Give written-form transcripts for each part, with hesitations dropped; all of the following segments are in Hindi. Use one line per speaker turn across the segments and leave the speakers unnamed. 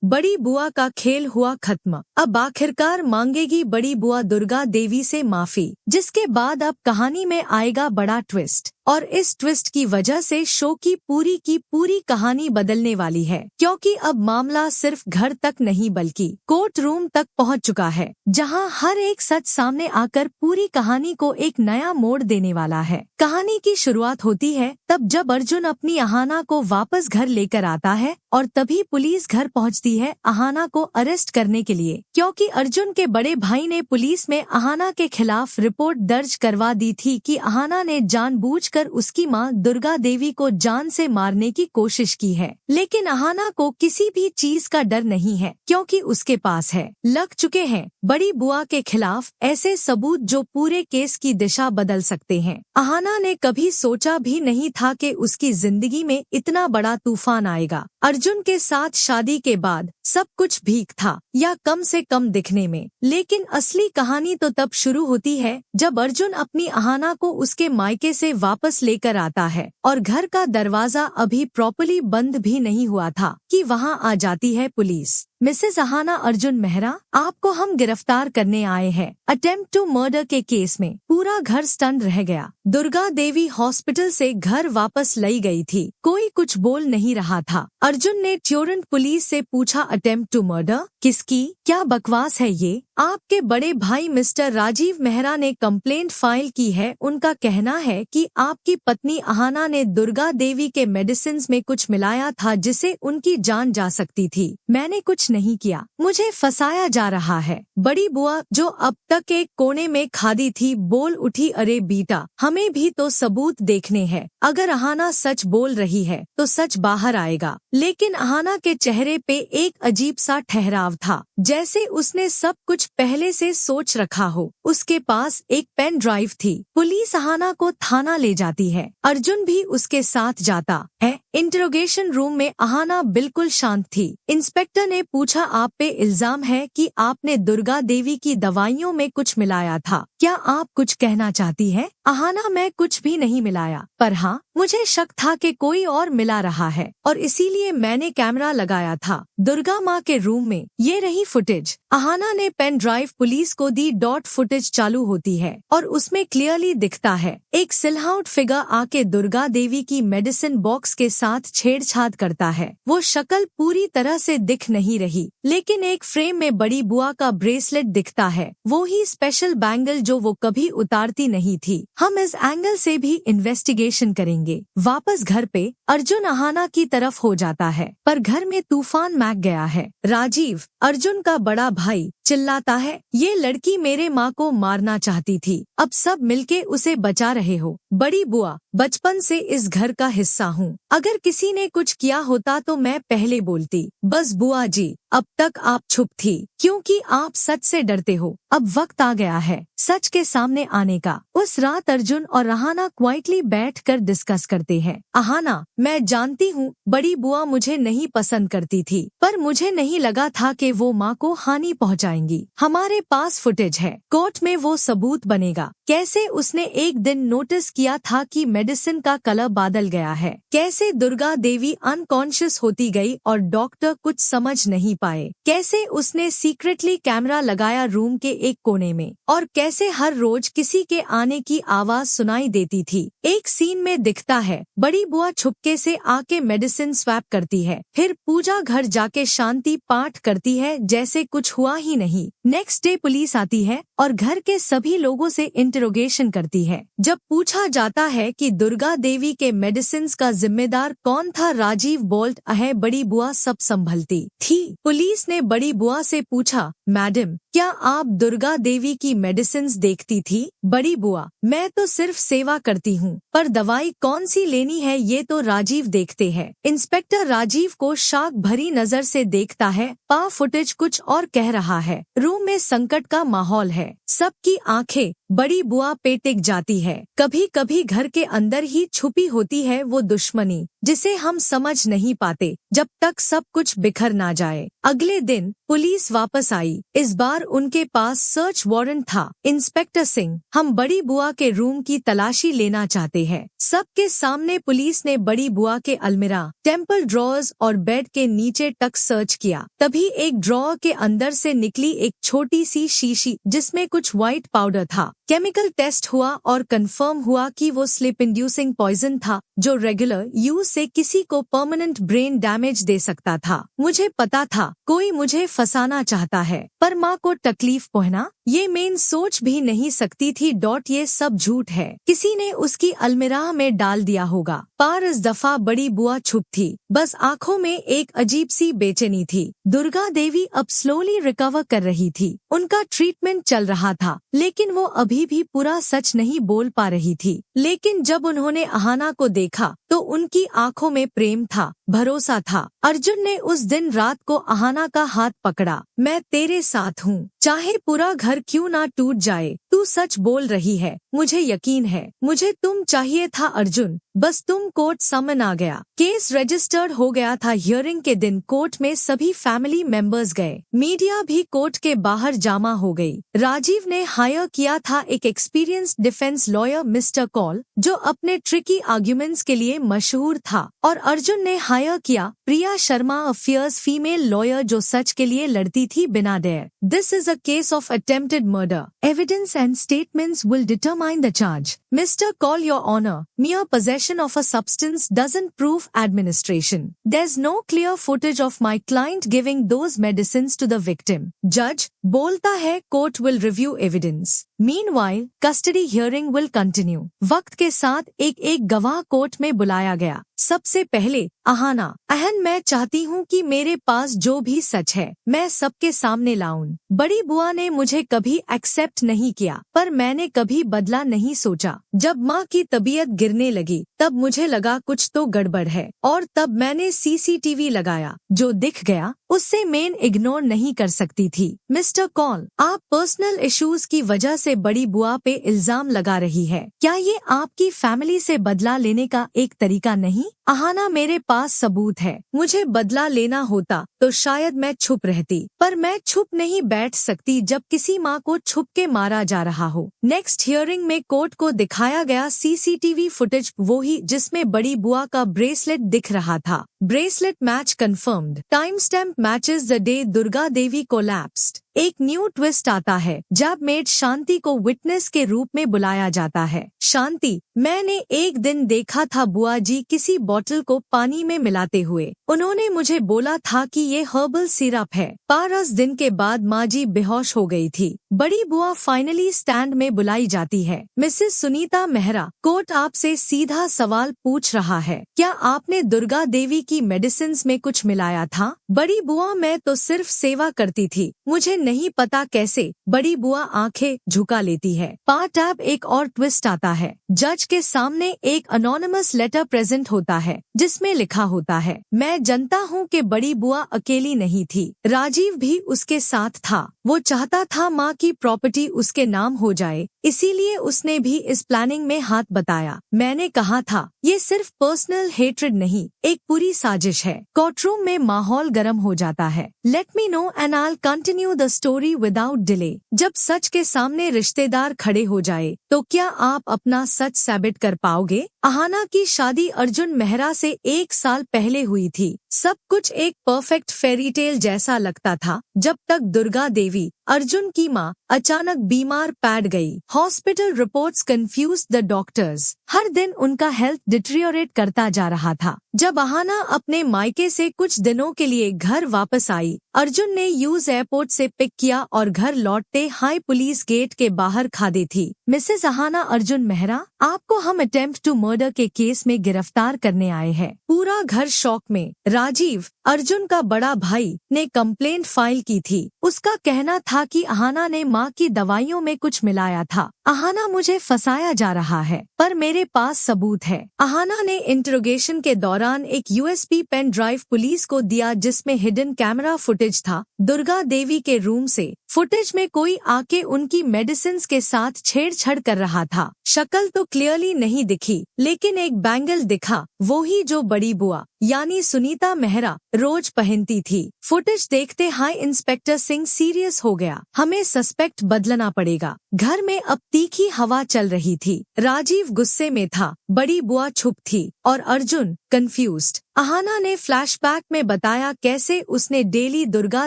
बड़ी बुआ का खेल हुआ खत्म। अब आखिरकार मांगेगी बड़ी बुआ दुर्गा देवी से माफी, जिसके बाद अब कहानी में आएगा बड़ा ट्विस्ट, और इस ट्विस्ट की वजह से शो की पूरी कहानी बदलने वाली है, क्योंकि अब मामला सिर्फ घर तक नहीं बल्कि कोर्ट रूम तक पहुंच चुका है, जहां हर एक सच सामने आकर पूरी कहानी को एक नया मोड़ देने वाला है। कहानी की शुरुआत होती है तब जब अर्जुन अपनी अहाना को वापस घर लेकर आता है, और तभी पुलिस घर पहुंचती है अहाना को अरेस्ट करने के लिए, क्योंकि अर्जुन के बड़े भाई ने पुलिस में अहाना के खिलाफ रिपोर्ट दर्ज करवा दी थी कि अहाना ने जानबूझकर उसकी मां दुर्गा देवी को जान से मारने की कोशिश की है। लेकिन अहाना को किसी भी चीज का डर नहीं है, क्योंकि उसके पास लग चुके हैं बड़ी बुआ के खिलाफ ऐसे सबूत जो पूरे केस की दिशा बदल सकते हैं। अहाना ने कभी सोचा भी नहीं था कि उसकी जिंदगी में इतना बड़ा तूफान आएगा। अर्जुन के साथ शादी के बाद सब कुछ भीख था, या कम से कम दिखने में, लेकिन असली कहानी तो तब शुरू होती है जब अर्जुन अपनी अहाना को उसके मायके से वापस लेकर आता है, और घर का दरवाजा अभी प्रॉपर्ली बंद भी नहीं हुआ था कि वहां आ जाती है पुलिस। मिसेस अहाना अर्जुन मेहरा, आपको हम गिरफ्तार करने आए हैं अटेम्प्ट टू मर्डर के केस में। पूरा घर स्टन रह गया। दुर्गा देवी हॉस्पिटल से घर वापस लाई गई थी। कोई कुछ बोल नहीं रहा था। अर्जुन ने ट्यूरेंट पुलिस से पूछा, अटेम्प्ट टू मर्डर किसकी? क्या बकवास है ये? आपके बड़े भाई मिस्टर राजीव मेहरा ने कंप्लेंट फाइल की है। उनका कहना है कि आपकी पत्नी अहाना ने दुर्गा देवी के मेडिसिन में कुछ मिलाया था जिससे उनकी जान जा सकती थी। मैंने कुछ नहीं किया, मुझे फंसाया जा रहा है। बड़ी बुआ, जो अब तक एक कोने में खादी थी, बोल उठी, अरे बेटा, हमें भी तो सबूत देखने हैं। अगर अहाना सच बोल रही है तो सच बाहर आएगा। लेकिन अहाना के चेहरे पे एक अजीब सा ठहराव था, जैसे उसने सब कुछ पहले से सोच रखा हो। उसके पास एक पेन ड्राइव थी। पुलिस अहाना को थाना ले जाती है। अर्जुन भी उसके साथ जाता है। इंटरोगेशन रूम में अहाना बिल्कुल शांत थी। इंस्पेक्टर ने पूछा, आप पे इल्जाम है कि आपने दुर्गा देवी की दवाइयों में कुछ मिलाया था, क्या आप कुछ कहना चाहती है? अहाना, मैं कुछ भी नहीं मिलाया, पर हाँ, मुझे शक था कि कोई और मिला रहा है, और इसीलिए मैंने कैमरा लगाया था दुर्गा माँ के रूम में। ये रही फुटेज। अहाना ने पेन ड्राइव पुलिस को दी। डॉट फुटेज चालू होती है और उसमें क्लियरली दिखता है एक सिलहाउट फिगर आके दुर्गा देवी की मेडिसिन बॉक्स के साथ छेड़छाड़ करता है। वो शक्ल पूरी तरह से दिख नहीं रही, लेकिन एक फ्रेम में बड़ी बुआ का ब्रेसलेट दिखता है, वो ही स्पेशल बैंगल जो वो कभी उतारती नहीं थी। हम इस एंगल से भी इन्वेस्टिगेशन करेंगे। वापस घर पे अर्जुन अहाना की तरफ हो जाता है, पर घर में तूफान मच गया है। राजीव, अर्जुन का बड़ा भाई, चिल्लाता है, ये लड़की मेरे माँ को मारना चाहती थी, अब सब मिलके उसे बचा रहे हो। बड़ी बुआ, बचपन से इस घर का हिस्सा हूँ, अगर किसी ने कुछ किया होता तो मैं पहले बोलती। बस बुआ जी, अब तक आप चुप थी क्योंकि आप सच से डरते हो। अब वक्त आ गया है सच के सामने आने का। उस रात अर्जुन और अहाना क्वाइटली बैठकर डिस्कस करते हैं। अहाना, मैं जानती हूँ बड़ी बुआ मुझे नहीं पसंद करती थी, पर मुझे नहीं लगा था कि वो माँ को हानि पहुँचाएंगी। हमारे पास फुटेज है, कोर्ट में वो सबूत बनेगा। कैसे उसने एक दिन नोटिस किया था कि मेडिसिन का कलर बदल गया है, कैसे दुर्गा देवी अनकॉन्शियस होती गई और डॉक्टर कुछ समझ नहीं पाए, कैसे उसने सीक्रेटली कैमरा लगाया रूम के एक कोने में, और कैसे हर रोज किसी के आने की आवाज सुनाई देती थी। एक सीन में दिखता है बड़ी बुआ छुपके से आके मेडिसिन स्वैप करती है, फिर पूजा घर जाके शांति पाठ करती है जैसे कुछ हुआ ही नहीं। नेक्स्ट डे पुलिस आती है और घर के सभी लोगों से इंटरोगेशन करती है। जब पूछा जाता है कि दुर्गा देवी के मेडिसिन का जिम्मेदार कौन था, राजीव बोलता है, बड़ी बुआ सब संभलती थी। पुलिस ने बड़ी बुआ से पूछा, मैडम, क्या आप दुर्गा देवी की मेडिसिन देखती थी? बड़ी बुआ, मैं तो सिर्फ सेवा करती हूँ, पर दवाई कौन सी लेनी है ये तो राजीव देखते हैं। इंस्पेक्टर राजीव को शाक भरी नजर से देखता है। पा फुटेज कुछ और कह रहा है। रूम में संकट का माहौल है, सबकी आंखें बड़ी बुआ पे टिक जाती है। कभी कभी घर के अंदर ही छुपी होती है वो दुश्मनी जिसे हम समझ नहीं पाते जब तक सब कुछ बिखर ना जाए। अगले दिन पुलिस वापस आई। इस बार उनके पास सर्च वारंट था। इंस्पेक्टर सिंह, हम बड़ी बुआ के रूम की तलाशी लेना चाहते हैं। सबके सामने पुलिस ने बड़ी बुआ के अलमीरा, टेम्पल ड्रॉर्स और बेड के नीचे तक सर्च किया। तभी एक ड्रॉर के अंदर से निकली एक छोटी सी शीशी जिसमें कुछ व्हाइट पाउडर था। केमिकल टेस्ट हुआ और कंफर्म हुआ कि वो स्लीप इंड्यूसिंग पॉइजन था जो रेगुलर यूज से किसी को परमानेंट ब्रेन डैमेज दे सकता था। मुझे पता था कोई मुझे फंसाना चाहता है, पर माँ को तकलीफ पहुंचना ये मेन सोच भी नहीं सकती थी। ये सब झूठ है, किसी ने उसकी अलमीरा में डाल दिया होगा। पर इस दफा बड़ी बुआ चुप थी, बस आंखों में एक अजीब सी बेचैनी थी। दुर्गा देवी अब स्लोली रिकवर कर रही थी। उनका ट्रीटमेंट चल रहा था, लेकिन वो अभी भी पूरा सच नहीं बोल पा रही थी। लेकिन जब उन्होंने अहाना को देखा तो उनकी आंखों में प्रेम था, भरोसा था। अर्जुन ने उस दिन रात को अहाना का हाथ पकड़ा। मैं तेरे साथ हूँ, चाहे पूरा घर क्यों ना टूट जाए। तू सच बोल रही है, मुझे यकीन है। मुझे तुम चाहिए था अर्जुन, बस तुम कोर्ट समन आ गया। केस रजिस्टर्ड हो गया था। हियरिंग के दिन कोर्ट में सभी फैमिली मेंबर्स गए। मीडिया भी कोर्ट के बाहर जमा हो गई। राजीव ने हायर किया था एक experienced defence lawyer mister call, जो अपने ट्रिकी आर्ग्यूमेंट्स के लिए मशहूर था, और अर्जुन ने हायर किया Priya Sharma, a fierce female lawyer जो सच के लिए लड़ती थी बिना डर। This is a case of attempted murder. Evidence and statements will determine the charge. Mister Cole, your honour, mere possession of a substance doesn't prove administration. There's no clear footage of my client giving those medicines to the victim. Judge बोलता है court will review evidence. Meanwhile, custody hearing will continue. वक्त के साथ एक एक गवाह कोर्ट में बुलाया गया। सबसे पहले अहाना, अहन, मैं चाहती हूँ कि मेरे पास जो भी सच है मैं सबके सामने लाऊं। बड़ी बुआ ने मुझे कभी एक्सेप्ट नहीं किया, पर मैंने कभी बदला नहीं सोचा। जब माँ की तबीयत गिरने लगी तब मुझे लगा कुछ तो गड़बड़ है, और तब मैंने सीसीटीवी लगाया। जो दिख गया उससे मैं इग्नोर नहीं कर सकती थी। मिस्टर कॉल, आप पर्सनल इश्यूज की वजह से बड़ी बुआ पे इल्जाम लगा रही है। क्या ये आपकी फैमिली से बदला लेने का एक तरीका नहीं? अहाना, मेरे पास सबूत है। मुझे बदला लेना होता तो शायद मैं छुप रहती, पर मैं छुप नहीं बैठ सकती जब किसी माँ को छुप के मारा जा रहा हो। नेक्स्ट हियरिंग में कोर्ट को दिखाया गया सीसीटीवी फुटेज, वो ही जिसमें बड़ी बुआ का ब्रेसलेट दिख रहा था। Bracelet match confirmed. Time stamp matches the day Durga Devi collapsed. एक न्यू ट्विस्ट आता है जब मेड शांति को विटनेस के रूप में बुलाया जाता है। शांति, मैंने एक दिन देखा था बुआ जी किसी बोतल को पानी में मिलाते हुए। उन्होंने मुझे बोला था कि ये हर्बल सिरप है। 5 दिन के बाद माँ जी बेहोश हो गई थी। बड़ी बुआ फाइनली स्टैंड में बुलाई जाती है। मिसेस सुनीता मेहरा, कोर्ट आपसे सीधा सवाल पूछ रहा है, क्या आपने दुर्गा देवी की मेडिसिन में कुछ मिलाया था? बड़ी बुआ, मैं तो सिर्फ सेवा करती थी, मुझे नहीं पता कैसे। बड़ी बुआ आंखें झुका लेती है। पार्ट अब एक और ट्विस्ट आता है। जज के सामने एक अनोनिमस लेटर प्रेजेंट होता है जिसमें लिखा होता है, मैं जानता हूँ कि बड़ी बुआ अकेली नहीं थी, राजीव भी उसके साथ था। वो चाहता था माँ की प्रॉपर्टी उसके नाम हो जाए, इसीलिए उसने भी इस प्लानिंग में हाथ बताया। मैंने कहा था ये सिर्फ पर्सनल हेट्रेड नहीं, एक पूरी साजिश है। कोर्टरूम में माहौल गर्म हो जाता है। Let me know and I continue the story without delay. जब सच के सामने रिश्तेदार खड़े हो जाए तो क्या आप अपना सच साबित कर पाओगे? अहाना की शादी अर्जुन मेहरा से 1 साल पहले हुई थी। सब कुछ एक परफेक्ट फेरी टेल जैसा लगता था, जब तक दुर्गा देवी, अर्जुन की माँ, अचानक बीमार पड़ गई। Hospital reports confuse the doctors. हर दिन उनका हेल्थ डिटेरियोरेट करता जा रहा था। जब अहाना अपने मायके से कुछ दिनों के लिए घर वापस आई, अर्जुन ने यूज एयरपोर्ट से पिक किया और घर लौटते हाई पुलिस गेट के बाहर खड़ी थी। मिसेस अहाना अर्जुन मेहरा, आपको हम अटेम्प्ट टू मर्डर के केस में गिरफ्तार करने आए हैं। पूरा घर शॉक में। राजीव, अर्जुन का बड़ा भाई, ने कंप्लेंट फाइल की थी। उसका कहना था कि अहाना ने माँ की दवाइयों में कुछ मिलाया था। अहाना मुझे फंसाया जा रहा है, पर मेरे पास सबूत है। अहाना ने इंटरोगेशन के दौरान एक यूएसबी पेन ड्राइव पुलिस को दिया जिसमें हिडन कैमरा फुटेज था दुर्गा देवी के रूम से। फुटेज में कोई आके उनकी मेडिसिन के साथ छेड़छाड़ कर रहा था। शक्ल तो क्लियरली नहीं दिखी, लेकिन एक बैंगल दिखा, वो ही जो बड़ी बुआ यानी सुनीता मेहरा रोज पहनती थी। फुटेज देखते हाई इंस्पेक्टर सिंह सीरियस हो गया। हमें सस्पेक्ट बदलना पड़ेगा। घर में अब तीखी हवा चल रही थी। राजीव गुस्से में था, बड़ी बुआ चुप थी और अर्जुन कंफ्यूज्ड। अहाना ने फ्लैशबैक में बताया कैसे उसने डेली दुर्गा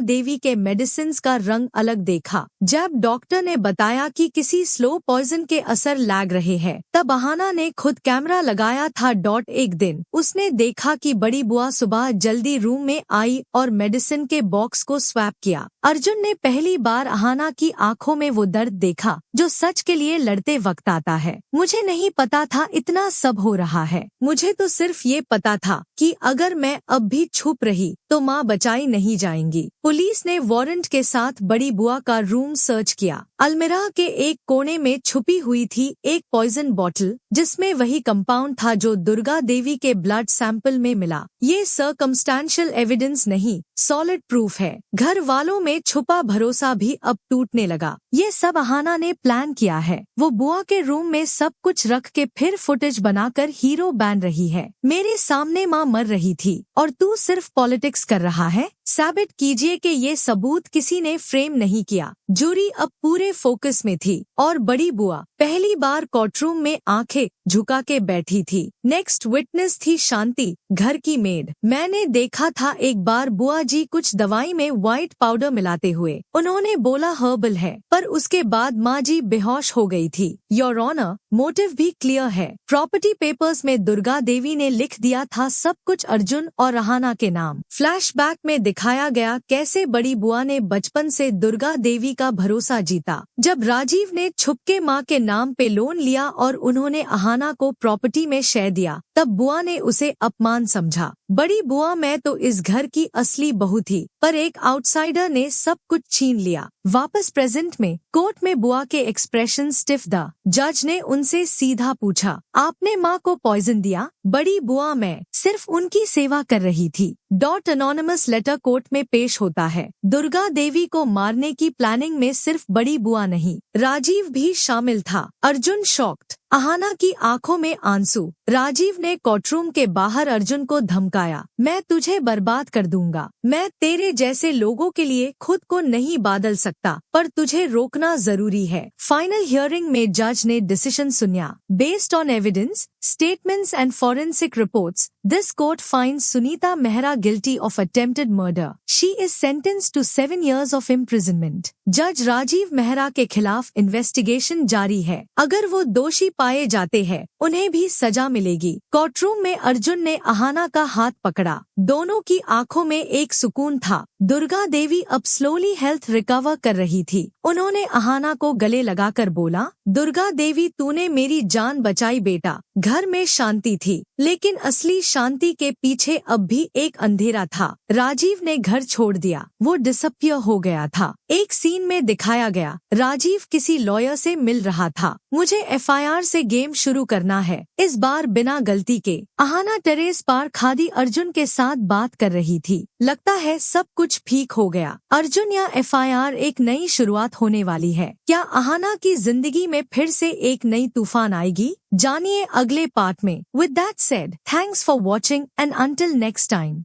देवी के मेडिसिन का रंग अलग देखा। जब डॉक्टर ने बताया कि किसी स्लो पॉइजन के असर लग रहे हैं, तब अहाना ने खुद कैमरा लगाया था। एक दिन उसने देखा कि बड़ी बुआ सुबह जल्दी रूम में आई और मेडिसिन के बॉक्स को स्वैप किया। अर्जुन ने पहली बार अहाना की आंखों में वो दर्द देखा जो सच के लिए लड़ते वक्त आता है। मुझे नहीं पता था इतना सब हो रहा है। मुझे तो सिर्फ ये पता था कि अगर मैं अब भी छुप रही तो माँ बचाई नहीं जाएंगी। पुलिस ने वारंट के साथ बड़ी बुआ का रूम सर्च किया। अलमीरा के एक कोने में छुपी हुई थी एक पॉइजन बॉटल, जिसमें वही कंपाउंड था जो दुर्गा देवी के ब्लड सैंपल में मिला। ये सर्कमस्टेंशियल एविडेंस नहीं, सॉलिड प्रूफ है। घर वालों में छुपा भरोसा भी अब टूटने लगा। ये सब अहाना ने प्लान किया है। वो बुआ के रूम में सब कुछ रख के फिर फुटेज बनाकर हीरो बन रही है। मेरे सामने माँ मर रही थी और तू सिर्फ पॉलिटिक्स कर रहा है। साबित कीजिए कि ये सबूत किसी ने फ्रेम नहीं किया। जूरी अब पूरे फोकस में थी और बड़ी बुआ पहली बार कोर्टरूम में आंखें झुका के बैठी थी। नेक्स्ट विटनेस थी शांति, घर की मेड। मैंने देखा था एक बार बुआ जी कुछ दवाई में व्हाइट पाउडर मिलाते हुए। उन्होंने बोला हर्बल है, पर उसके बाद माँ जी बेहोश हो गई थी। योर ऑनर, मोटिव भी क्लियर है। प्रॉपर्टी पेपर्स में दुर्गा देवी ने लिख दिया था सब कुछ अर्जुन और अहाना के नाम। फ्लैशबैक में दिखाया गया कैसे बड़ी बुआ ने बचपन से दुर्गा देवी का भरोसा जीता। जब राजीव ने छुपके माँ के नाम पे लोन लिया और उन्होंने अहाना को प्रॉपर्टी में शेयर दिया, तब बुआ ने उसे अपमान समझा। बड़ी बुआ मैं तो इस घर की असली बहू थी, पर एक आउटसाइडर ने सब कुछ छीन लिया। वापस प्रेजेंट में कोर्ट में बुआ के एक्सप्रेशन स्टिफ था। जज ने उनसे सीधा पूछा, आपने माँ को पॉइजन दिया? बड़ी बुआ मैं सिर्फ उनकी सेवा कर रही थी। अनोनिमस लेटर कोर्ट में पेश होता है। दुर्गा देवी को मारने की प्लानिंग में सिर्फ बड़ी बुआ नहीं, राजीव भी शामिल था। अर्जुन शॉक्ड, अहाना की आंखों में आंसू। राजीव ने कोर्टरूम के बाहर अर्जुन को धमकाया, मैं तुझे बर्बाद कर दूंगा। मैं तेरे जैसे लोगों के लिए खुद को नहीं बदल सकता, पर तुझे रोकना जरूरी है। फाइनल हियरिंग में जज ने डिसीजन सुनाया। Based on evidence, statements and forensic reports, this court finds Sunita Mehra guilty of attempted murder. She is sentenced to 7 years of imprisonment. जज राजीव मेहरा के खिलाफ इन्वेस्टिगेशन जारी है। अगर वो दोषी पाए जाते हैं, उन्हें भी सजा मिलेगी। कोर्टरूम में अर्जुन ने अहाना का हाथ पकड़ा। दोनों की आंखों में एक सुकून था। दुर्गा देवी अब स्लोली हेल्थ रिकवर कर रही थी। उन्होंने अहाना को गले लगाकर बोला, दुर्गा देवी तूने मेरी जान बचाई बेटा। घर में शांति थी, लेकिन असली शांति के पीछे अब भी एक अंधेरा था। राजीव ने घर छोड़ दिया, वो डिसअपियर हो गया था। एक सीन में दिखाया गया, राजीव किसी लॉयर से मिल रहा था। मुझे एफआईआर से गेम शुरू करना है, इस बार बिना गलती के। अहाना टेरेस पर खादी अर्जुन के साथ बात कर रही थी। लगता है सब कुछ ठीक हो गया। अर्जुन या एफआईआर एक नई शुरुआत होने वाली है। क्या अहाना की जिंदगी में फिर से एक नई तूफान आएगी? जानिए अगले पार्ट में। With that said, thanks for watching and until next time.